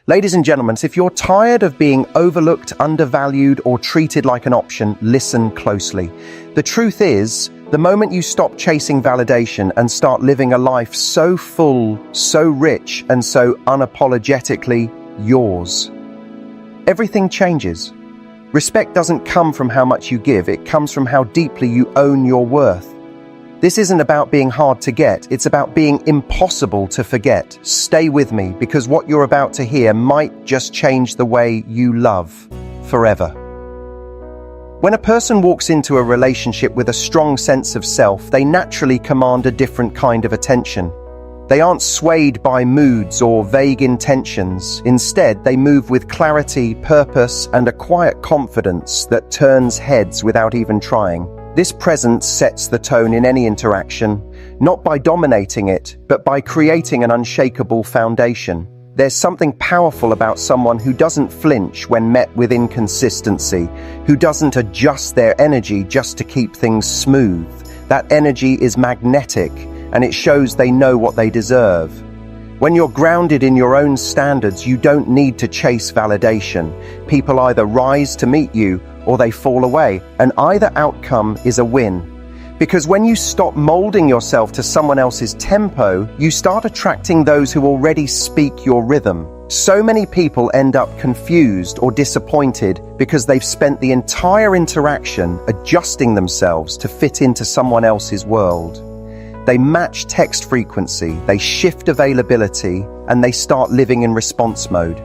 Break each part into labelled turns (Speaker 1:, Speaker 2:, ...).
Speaker 1: Ladies and gentlemen, if you're tired of being overlooked, undervalued, or treated like an option, listen closely. The truth is, the moment you stop chasing validation and start living a life so full, so rich, and so unapologetically yours, everything changes. Respect doesn't come from how much you give, it comes from how deeply you own your worth. This isn't about being hard to get, it's about being impossible to forget. Stay with me, because what you're about to hear might just change the way you love forever. When a person walks into a relationship with a strong sense of self, they naturally command a different kind of attention. They aren't swayed by moods or vague intentions. Instead, they move with clarity, purpose, and a quiet confidence that turns heads without even trying. This presence sets the tone in any interaction, not by dominating it, but by creating an unshakable foundation. There's something powerful about someone who doesn't flinch when met with inconsistency, who doesn't adjust their energy just to keep things smooth. That energy is magnetic, and it shows they know what they deserve. When you're grounded in your own standards, you don't need to chase validation. People either rise to meet you or they fall away, and either outcome is a win. Because when you stop molding yourself to someone else's tempo, you start attracting those who already speak your rhythm. So many people end up confused or disappointed because they've spent the entire interaction adjusting themselves to fit into someone else's world. They match text frequency, they shift availability, and they start living in response mode.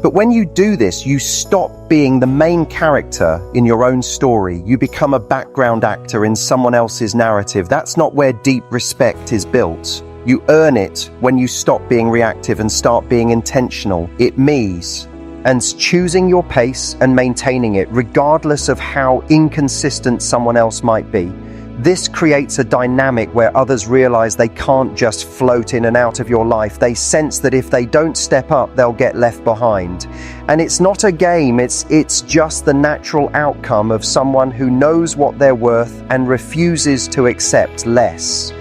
Speaker 1: But when you do this, you stop being the main character in your own story. You become a background actor in someone else's narrative. That's not where deep respect is built. You earn it when you stop being reactive and start being intentional. It means and choosing your pace and maintaining it, regardless of how inconsistent someone else might be. This creates a dynamic where others realize they can't just float in and out of your life. They sense that if they don't step up, they'll get left behind. And it's not a game, it's just the natural outcome of someone who knows what they're worth and refuses to accept less.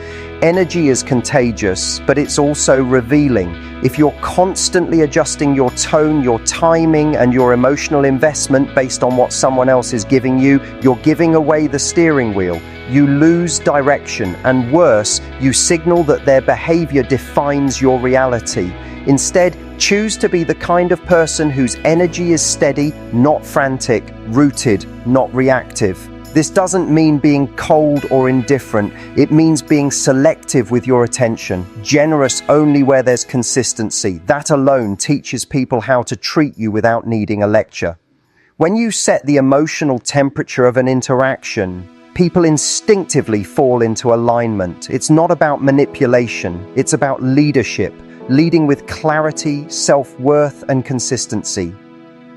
Speaker 1: Energy is contagious, but it's also revealing. If you're constantly adjusting your tone, your timing, and your emotional investment based on what someone else is giving you, you're giving away the steering wheel. You lose direction, and worse, you signal that their behavior defines your reality. Instead, choose to be the kind of person whose energy is steady, not frantic, rooted, not reactive. This doesn't mean being cold or indifferent. It means being selective with your attention, generous only where there's consistency. That alone teaches people how to treat you without needing a lecture. When you set the emotional temperature of an interaction, people instinctively fall into alignment. It's not about manipulation, it's about leadership, leading with clarity, self-worth, and consistency.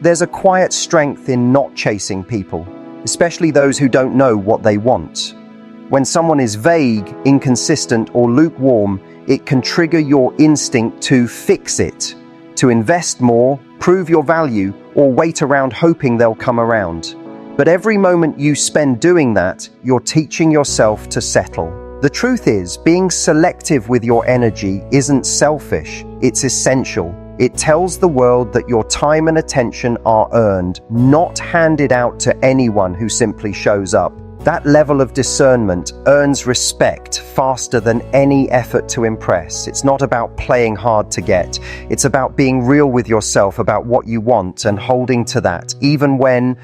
Speaker 1: There's a quiet strength in not chasing people, especially those who don't know what they want. When someone is vague, inconsistent, or lukewarm, it can trigger your instinct to fix it, to invest more, prove your value, or wait around hoping they'll come around. But every moment you spend doing that, you're teaching yourself to settle. The truth is, being selective with your energy isn't selfish, it's essential. It tells the world that your time and attention are earned, not handed out to anyone who simply shows up. That level of discernment earns respect faster than any effort to impress. It's not about playing hard to get. It's about being real with yourself about what you want and holding to that, even when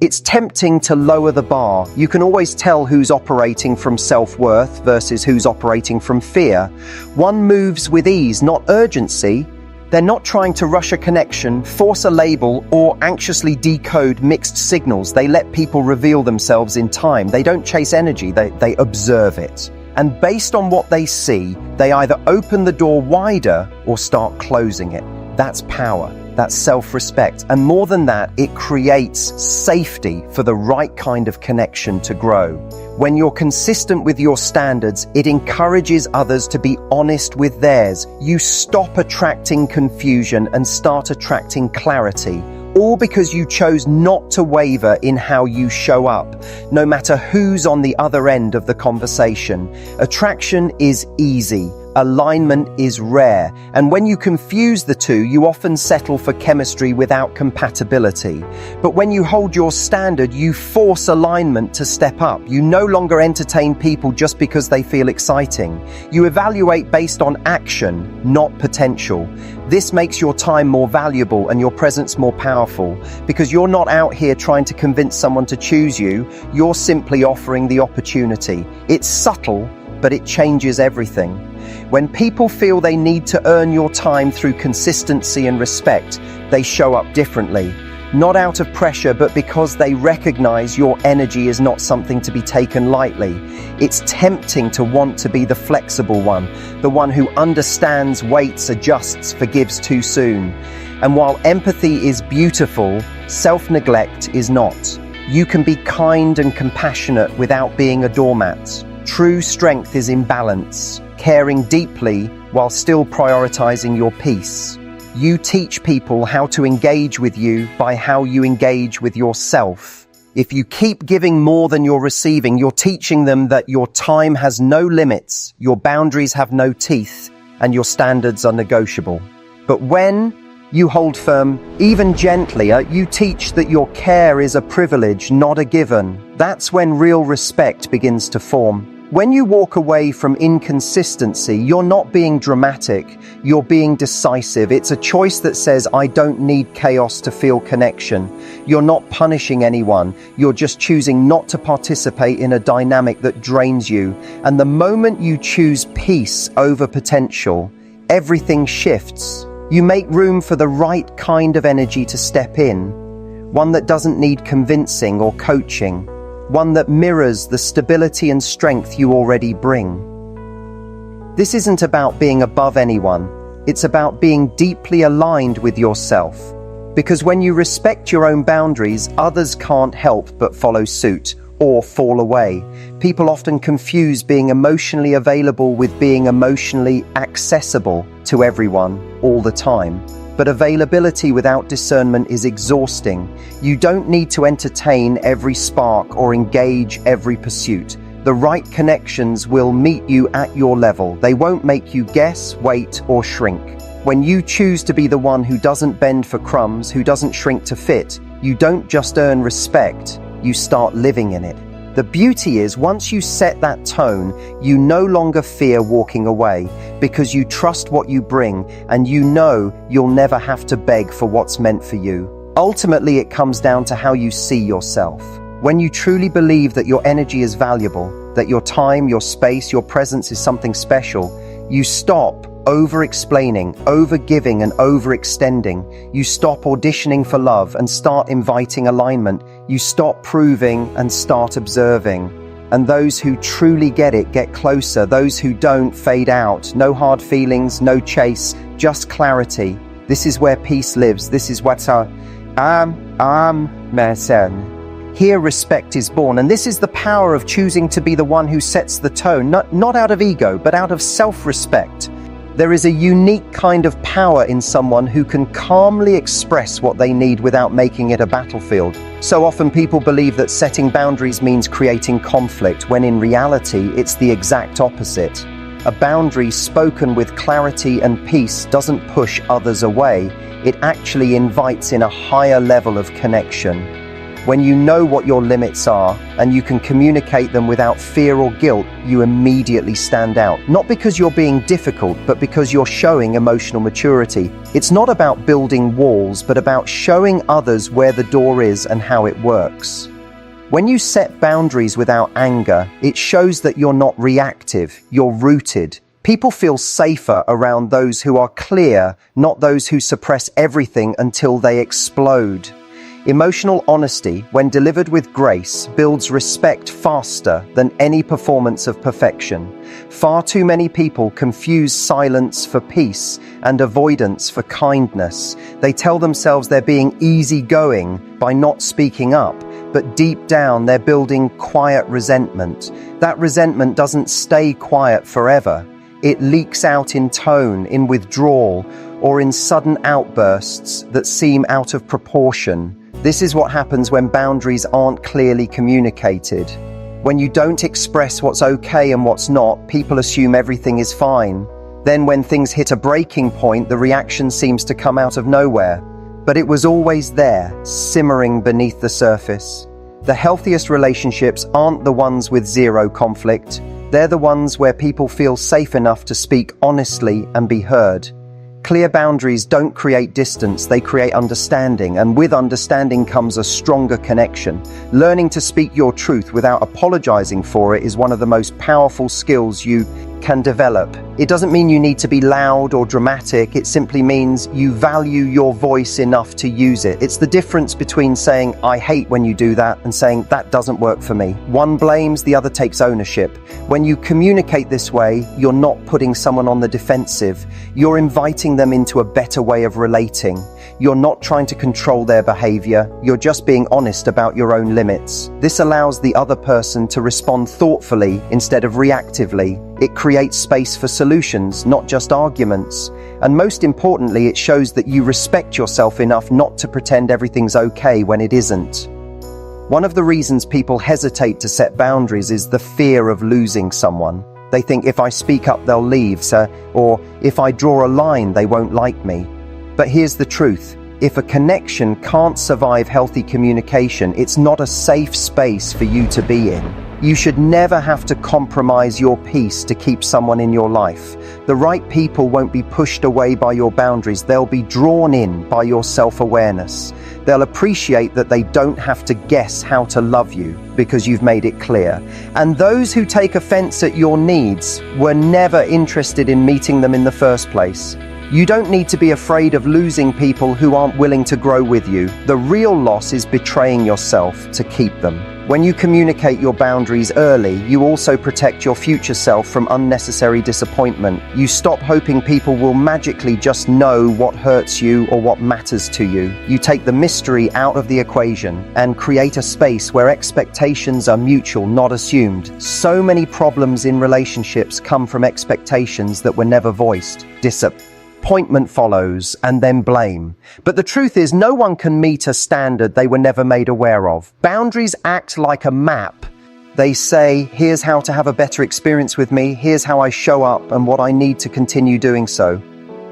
Speaker 1: it's tempting to lower the bar. You can always tell who's operating from self-worth versus who's operating from fear. One moves with ease, not urgency. They're not trying to rush a connection, force a label, or anxiously decode mixed signals. They let people reveal themselves in time. They don't chase energy, they observe it. And based on what they see, they either open the door wider or start closing it. That's power. That's self-respect. And more than that, it creates safety for the right kind of connection to grow. When you're consistent with your standards, it encourages others to be honest with theirs. You stop attracting confusion and start attracting clarity. All because you chose not to waver in how you show up, no matter who's on the other end of the conversation. Attraction is easy, Alignment is rare, and when you confuse the two, you often settle for chemistry without compatibility. But when you hold your standard, you force alignment to step up. You no longer entertain people just because they feel exciting. You evaluate based on action, not potential. This makes your time more valuable and your presence more powerful, because you're not out here trying to convince someone to choose you. You're simply offering the opportunity. It's subtle, but it changes everything. When people feel they need to earn your time through consistency and respect, they show up differently. Not out of pressure, but because they recognize your energy is not something to be taken lightly. It's tempting to want to be the flexible one, the one who understands, waits, adjusts, forgives too soon. And while empathy is beautiful, self-neglect is not. You can be kind and compassionate without being a doormat. True strength is in balance, caring deeply while still prioritizing your peace. You teach people how to engage with you by how you engage with yourself. If you keep giving more than you're receiving, you're teaching them that your time has no limits, your boundaries have no teeth, and your standards are negotiable. But when you hold firm, even gently, you teach that your care is a privilege, not a given. That's when real respect begins to form. When you walk away from inconsistency, you're not being dramatic, you're being decisive. It's a choice that says, I don't need chaos to feel connection. You're not punishing anyone, you're just choosing not to participate in a dynamic that drains you. And the moment you choose peace over potential, everything shifts. You make room for the right kind of energy to step in, one that doesn't need convincing or coaching, one that mirrors the stability and strength you already bring. This isn't about being above anyone, it's about being deeply aligned with yourself. Because when you respect your own boundaries, others can't help but follow suit or fall away. People often confuse being emotionally available with being emotionally accessible to everyone all the time. But availability without discernment is exhausting. You don't need to entertain every spark or engage every pursuit. The right connections will meet you at your level. They won't make you guess, wait, or shrink. When you choose to be the one who doesn't bend for crumbs, who doesn't shrink to fit, you don't just earn respect, you start living in it. The beauty is, once you set that tone, you no longer fear walking away, because you trust what you bring and you know you'll never have to beg for what's meant for you. Ultimately, it comes down to how you see yourself. When you truly believe that your energy is valuable, that your time, your space, your presence is something special, you stop over-explaining, over-giving, and overextending. You stop auditioning for love and start inviting alignment. You stop proving and start observing. And those who truly get it get closer. Those who don't fade out. No hard feelings, no chase, just clarity. This is where peace lives. This is what's Mersen. Here respect is born, and this is the power of choosing to be the one who sets the tone, not out of ego, but out of self-respect. There is a unique kind of power in someone who can calmly express what they need without making it a battlefield. So often people believe that setting boundaries means creating conflict, when in reality it's the exact opposite. A boundary spoken with clarity and peace doesn't push others away, it actually invites in a higher level of connection. When you know what your limits are and you can communicate them without fear or guilt, you immediately stand out. Not because you're being difficult, but because you're showing emotional maturity. It's not about building walls, but about showing others where the door is and how it works. When you set boundaries without anger, it shows that you're not reactive, you're rooted. People feel safer around those who are clear, not those who suppress everything until they explode. Emotional honesty, when delivered with grace, builds respect faster than any performance of perfection. Far too many people confuse silence for peace and avoidance for kindness. They tell themselves they're being easygoing by not speaking up, but deep down they're building quiet resentment. That resentment doesn't stay quiet forever. It leaks out in tone, in withdrawal, or in sudden outbursts that seem out of proportion. This is what happens when boundaries aren't clearly communicated. When you don't express what's okay and what's not, people assume everything is fine. Then when things hit a breaking point, the reaction seems to come out of nowhere. But it was always there, simmering beneath the surface. The healthiest relationships aren't the ones with zero conflict. They're the ones where people feel safe enough to speak honestly and be heard. Clear boundaries don't create distance, they create understanding, and with understanding comes a stronger connection. Learning to speak your truth without apologizing for it is one of the most powerful skills you can develop. It doesn't mean you need to be loud or dramatic, it simply means you value your voice enough to use it. It's the difference between saying, "I hate when you do that," and saying, "That doesn't work for me." One blames, the other takes ownership. When you communicate this way, you're not putting someone on the defensive. You're inviting them into a better way of relating. You're not trying to control their behavior. You're just being honest about your own limits. This allows the other person to respond thoughtfully instead of reactively. It creates space for solutions, not just arguments. And most importantly, it shows that you respect yourself enough not to pretend everything's okay when it isn't. One of the reasons people hesitate to set boundaries is the fear of losing someone. They think if I speak up, they'll leave, or if I draw a line, they won't like me. But here's the truth. If a connection can't survive healthy communication, it's not a safe space for you to be in. You should never have to compromise your peace to keep someone in your life. The right people won't be pushed away by your boundaries. They'll be drawn in by your self-awareness. They'll appreciate that they don't have to guess how to love you because you've made it clear. And those who take offense at your needs were never interested in meeting them in the first place. You don't need to be afraid of losing people who aren't willing to grow with you. The real loss is betraying yourself to keep them. When you communicate your boundaries early, you also protect your future self from unnecessary disappointment. You stop hoping people will magically just know what hurts you or what matters to you. You take the mystery out of the equation and create a space where expectations are mutual, not assumed. So many problems in relationships come from expectations that were never voiced. Disappointment follows, and then blame. But the truth is, no one can meet a standard they were never made aware of. Boundaries act like a map. They say, here's how to have a better experience with me, here's how I show up and what I need to continue doing so.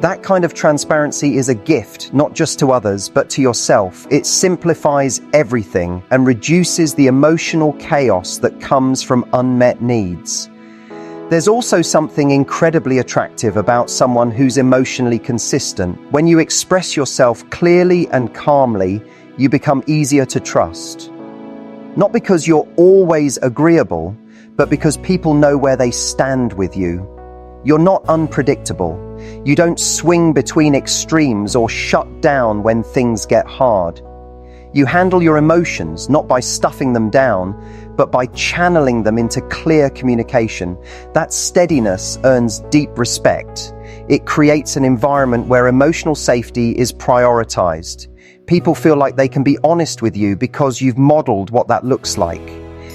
Speaker 1: That kind of transparency is a gift, not just to others, but to yourself. It simplifies everything and reduces the emotional chaos that comes from unmet needs. There's also something incredibly attractive about someone who's emotionally consistent. When you express yourself clearly and calmly, you become easier to trust. Not because you're always agreeable, but because people know where they stand with you. You're not unpredictable. You don't swing between extremes or shut down when things get hard. You handle your emotions not by stuffing them down, but by channeling them into clear communication. That steadiness earns deep respect. It creates an environment where emotional safety is prioritized. People feel like they can be honest with you because you've modeled what that looks like.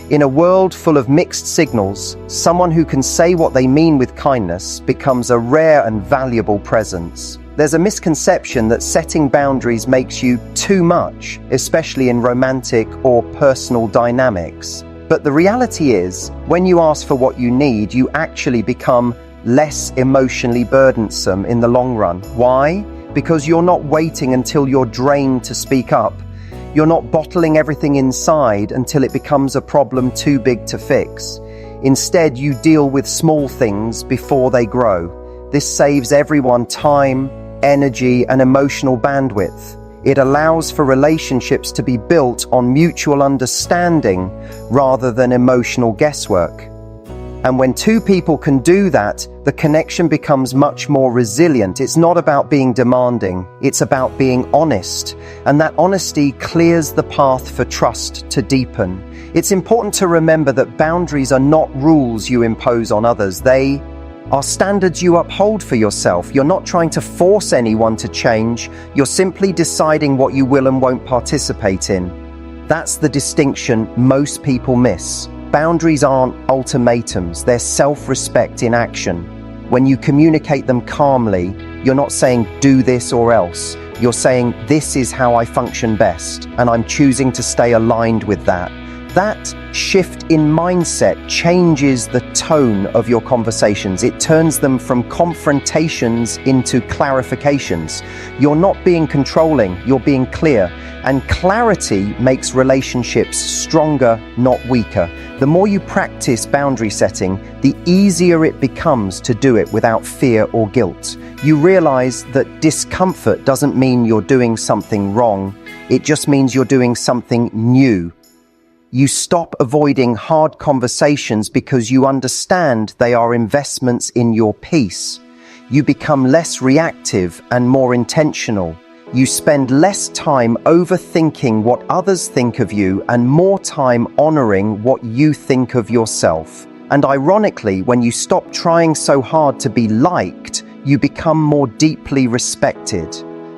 Speaker 1: In a world full of mixed signals, someone who can say what they mean with kindness becomes a rare and valuable presence. There's a misconception that setting boundaries makes you too much, especially in romantic or personal dynamics. But the reality is, when you ask for what you need, you actually become less emotionally burdensome in the long run. Why? Because you're not waiting until you're drained to speak up. You're not bottling everything inside until it becomes a problem too big to fix. Instead, you deal with small things before they grow. This saves everyone time, energy, and emotional bandwidth. It allows for relationships to be built on mutual understanding rather than emotional guesswork. And when two people can do that, the connection becomes much more resilient. It's not about being demanding, it's about being honest. And that honesty clears the path for trust to deepen. It's important to remember that boundaries are not rules you impose on others. They are standards you uphold for yourself. You're not trying to force anyone to change. You're simply deciding what you will and won't participate in. That's the distinction most people miss. Boundaries aren't ultimatums, they're self-respect in action. When you communicate them calmly, you're not saying do this or else. You're saying this is how I function best, and I'm choosing to stay aligned with that. That shift in mindset changes the tone of your conversations. It turns them from confrontations into clarifications. You're not being controlling, you're being clear. And clarity makes relationships stronger, not weaker. The more you practice boundary setting, the easier it becomes to do it without fear or guilt. You realize that discomfort doesn't mean you're doing something wrong. It just means you're doing something new. You stop avoiding hard conversations because you understand they are investments in your peace. You become less reactive and more intentional. You spend less time overthinking what others think of you and more time honoring what you think of yourself. And ironically, when you stop trying so hard to be liked, you become more deeply respected.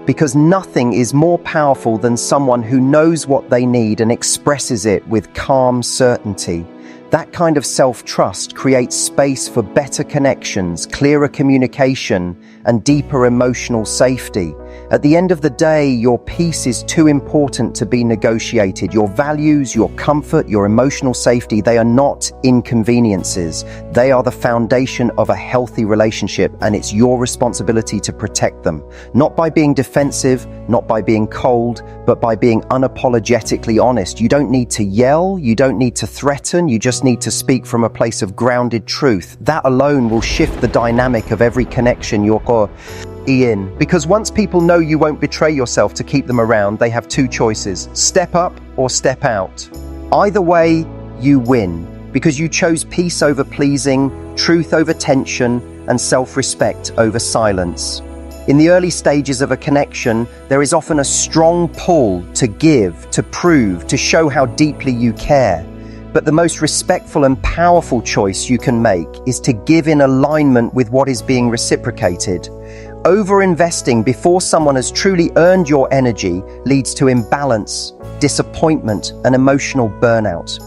Speaker 1: Because nothing is more powerful than someone who knows what they need and expresses it with calm certainty. That kind of self-trust creates space for better connections, clearer communication, and deeper emotional safety. At the end of the day, your peace is too important to be negotiated. Your values, your comfort, your emotional safety, they are not inconveniences. They are the foundation of a healthy relationship, and it's your responsibility to protect them. Not by being defensive, not by being cold, but by being unapologetically honest. You don't need to yell, you don't need to threaten, you just need to speak from a place of grounded truth. That alone will shift the dynamic of every connection you're in. Because once people know you won't betray yourself to keep them around, they have two choices: step up or step out. Either way, you win, because you chose peace over pleasing, truth over tension, and self-respect over silence. In the early stages of a connection, there is often a strong pull to give, to prove, to show how deeply you care. But the most respectful and powerful choice you can make is to give in alignment with what is being reciprocated. Over-investing before someone has truly earned your energy leads to imbalance, disappointment, and emotional burnout.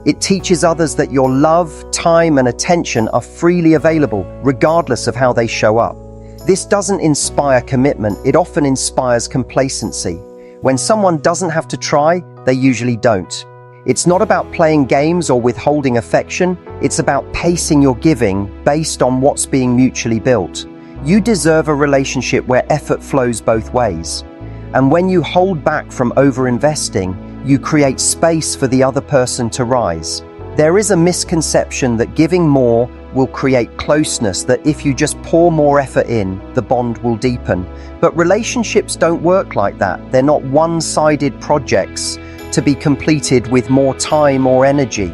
Speaker 1: It teaches others that your love, time, and attention are freely available, regardless of how they show up. This doesn't inspire commitment, it often inspires complacency. When someone doesn't have to try, they usually don't. It's not about playing games or withholding affection, it's about pacing your giving based on what's being mutually built. You deserve a relationship where effort flows both ways. And when you hold back from over-investing, you create space for the other person to rise. There is a misconception that giving more will create closeness, that if you just pour more effort in, the bond will deepen. But relationships don't work like that. They're not one-sided projects to be completed with more time or energy.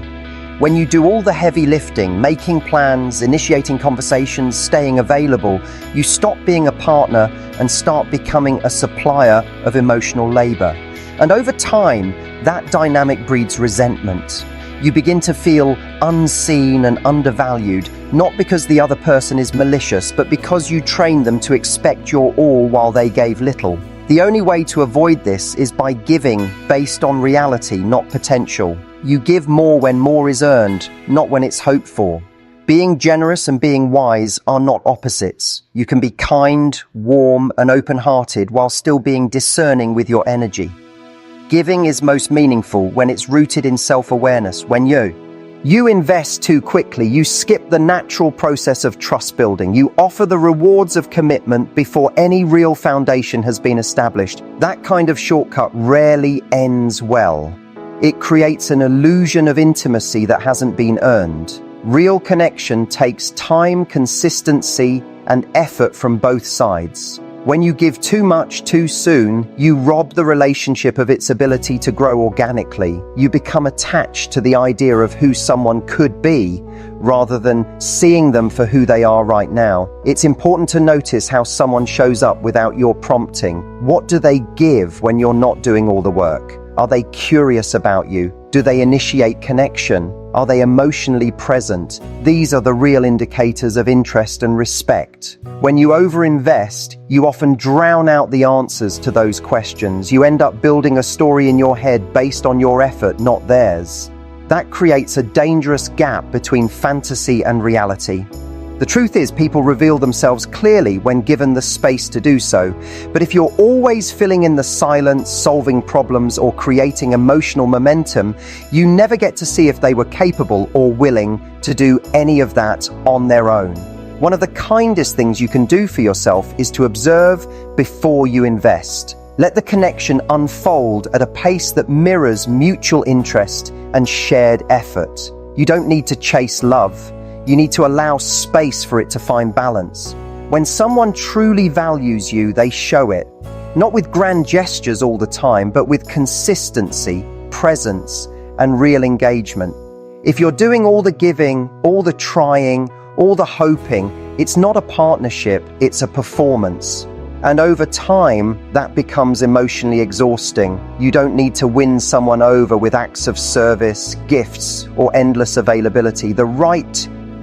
Speaker 1: When you do all the heavy lifting, making plans, initiating conversations, staying available, you stop being a partner and start becoming a supplier of emotional labor. And over time, that dynamic breeds resentment. You begin to feel unseen and undervalued, not because the other person is malicious, but because you trained them to expect your all while they gave little. The only way to avoid this is by giving based on reality, not potential. You give more when more is earned, not when it's hoped for. Being generous and being wise are not opposites. You can be kind, warm, and open-hearted while still being discerning with your energy. Giving is most meaningful when it's rooted in self-awareness, when you invest too quickly, you skip the natural process of trust building. You offer the rewards of commitment before any real foundation has been established. That kind of shortcut rarely ends well. It creates an illusion of intimacy that hasn't been earned. Real connection takes time, consistency, and effort from both sides. When you give too much too soon, you rob the relationship of its ability to grow organically. You become attached to the idea of who someone could be, rather than seeing them for who they are right now. It's important to notice how someone shows up without your prompting. What do they give when you're not doing all the work? Are they curious about you? Do they initiate connection? Are they emotionally present? These are the real indicators of interest and respect. When you overinvest, you often drown out the answers to those questions. You end up building a story in your head based on your effort, not theirs. That creates a dangerous gap between fantasy and reality. The truth is, people reveal themselves clearly when given the space to do so. But if you're always filling in the silence, solving problems, or creating emotional momentum, you never get to see if they were capable or willing to do any of that on their own. One of the kindest things you can do for yourself is to observe before you invest. Let the connection unfold at a pace that mirrors mutual interest and shared effort. You don't need to chase love. You need to allow space for it to find balance. When someone truly values you, they show it. Not with grand gestures all the time, but with consistency, presence, and real engagement. If you're doing all the giving, all the trying, all the hoping, it's not a partnership, it's a performance. And over time, that becomes emotionally exhausting. You don't need to win someone over with acts of service, gifts, or endless availability.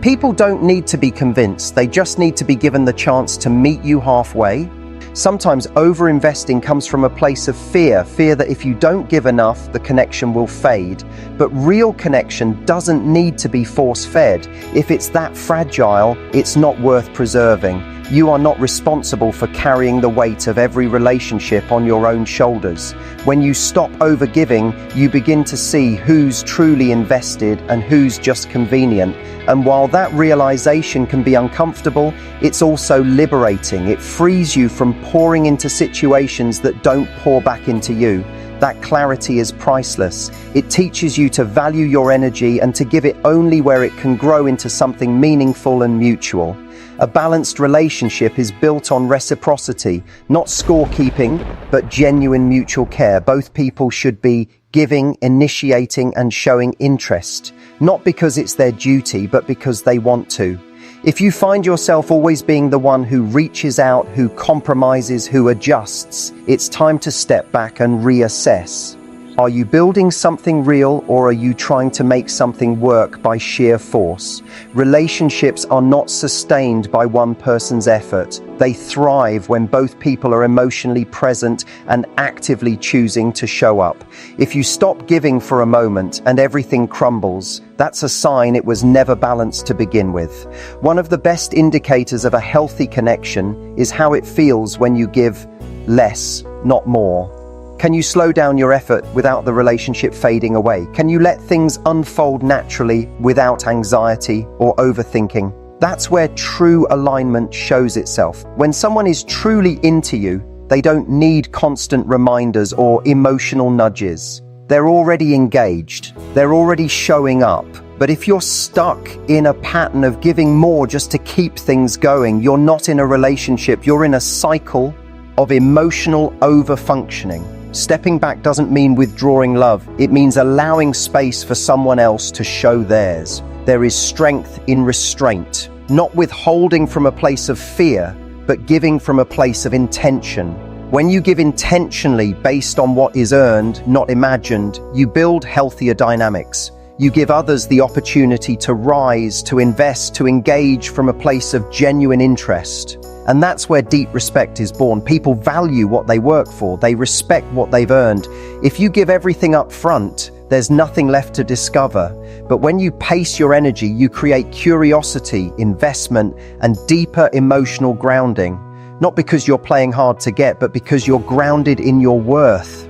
Speaker 1: People don't need to be convinced, they just need to be given the chance to meet you halfway. Sometimes over-investing comes from a place of fear that if you don't give enough, the connection will fade. But real connection doesn't need to be force-fed. If it's that fragile, it's not worth preserving. You are not responsible for carrying the weight of every relationship on your own shoulders. When you stop over-giving, you begin to see who's truly invested and who's just convenient. And while that realization can be uncomfortable, it's also liberating. It frees you from pouring into situations that don't pour back into you. That clarity is priceless. It teaches you to value your energy and to give it only where it can grow into something meaningful and mutual. A balanced relationship is built on reciprocity, not scorekeeping, but genuine mutual care. Both people should be giving, initiating, and showing interest, not because it's their duty, but because they want to. If you find yourself always being the one who reaches out, who compromises, who adjusts, it's time to step back and reassess. Are you building something real, or are you trying to make something work by sheer force? Relationships are not sustained by one person's effort. They thrive when both people are emotionally present and actively choosing to show up. If you stop giving for a moment and everything crumbles, that's a sign it was never balanced to begin with. One of the best indicators of a healthy connection is how it feels when you give less, not more. Can you slow down your effort without the relationship fading away? Can you let things unfold naturally without anxiety or overthinking? That's where true alignment shows itself. When someone is truly into you, they don't need constant reminders or emotional nudges. They're already engaged. They're already showing up. But if you're stuck in a pattern of giving more just to keep things going, you're not in a relationship. You're in a cycle of emotional overfunctioning. Stepping back doesn't mean withdrawing love. It means allowing space for someone else to show theirs. There is strength in restraint, not withholding from a place of fear, but giving from a place of intention. When you give intentionally based on what is earned, not imagined, you build healthier dynamics. You give others the opportunity to rise, to invest, to engage from a place of genuine interest. And that's where deep respect is born. People value what they work for. They respect what they've earned. If you give everything up front, there's nothing left to discover. But when you pace your energy, you create curiosity, investment, and deeper emotional grounding. Not because you're playing hard to get, but because you're grounded in your worth.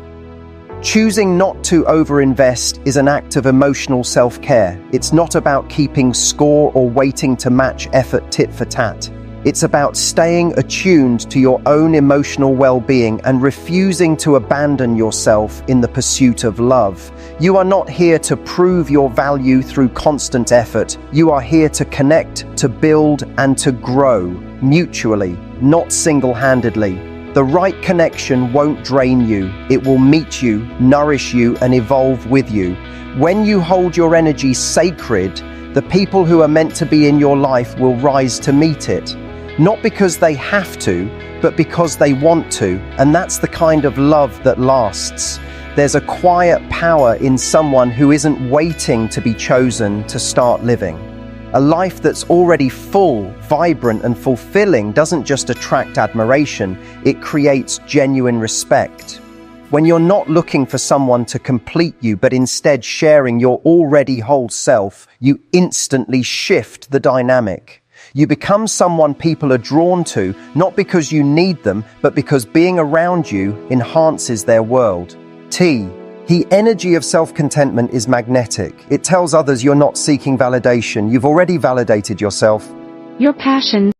Speaker 1: Choosing not to overinvest is an act of emotional self-care. It's not about keeping score or waiting to match effort tit for tat. It's about staying attuned to your own emotional well-being and refusing to abandon yourself in the pursuit of love. You are not here to prove your value through constant effort. You are here to connect, to build, and to grow mutually, not single-handedly. The right connection won't drain you. It will meet you, nourish you, and evolve with you. When you hold your energy sacred, the people who are meant to be in your life will rise to meet it. Not because they have to, but because they want to. And that's the kind of love that lasts. There's a quiet power in someone who isn't waiting to be chosen to start living. A life that's already full, vibrant, and fulfilling doesn't just attract admiration, it creates genuine respect. When you're not looking for someone to complete you, but instead sharing your already whole self, you instantly shift the dynamic. You become someone people are drawn to, not because you need them, but because being around you enhances their world. T. The energy of self-contentment is magnetic. It tells others you're not seeking validation. You've already validated yourself.
Speaker 2: Your passion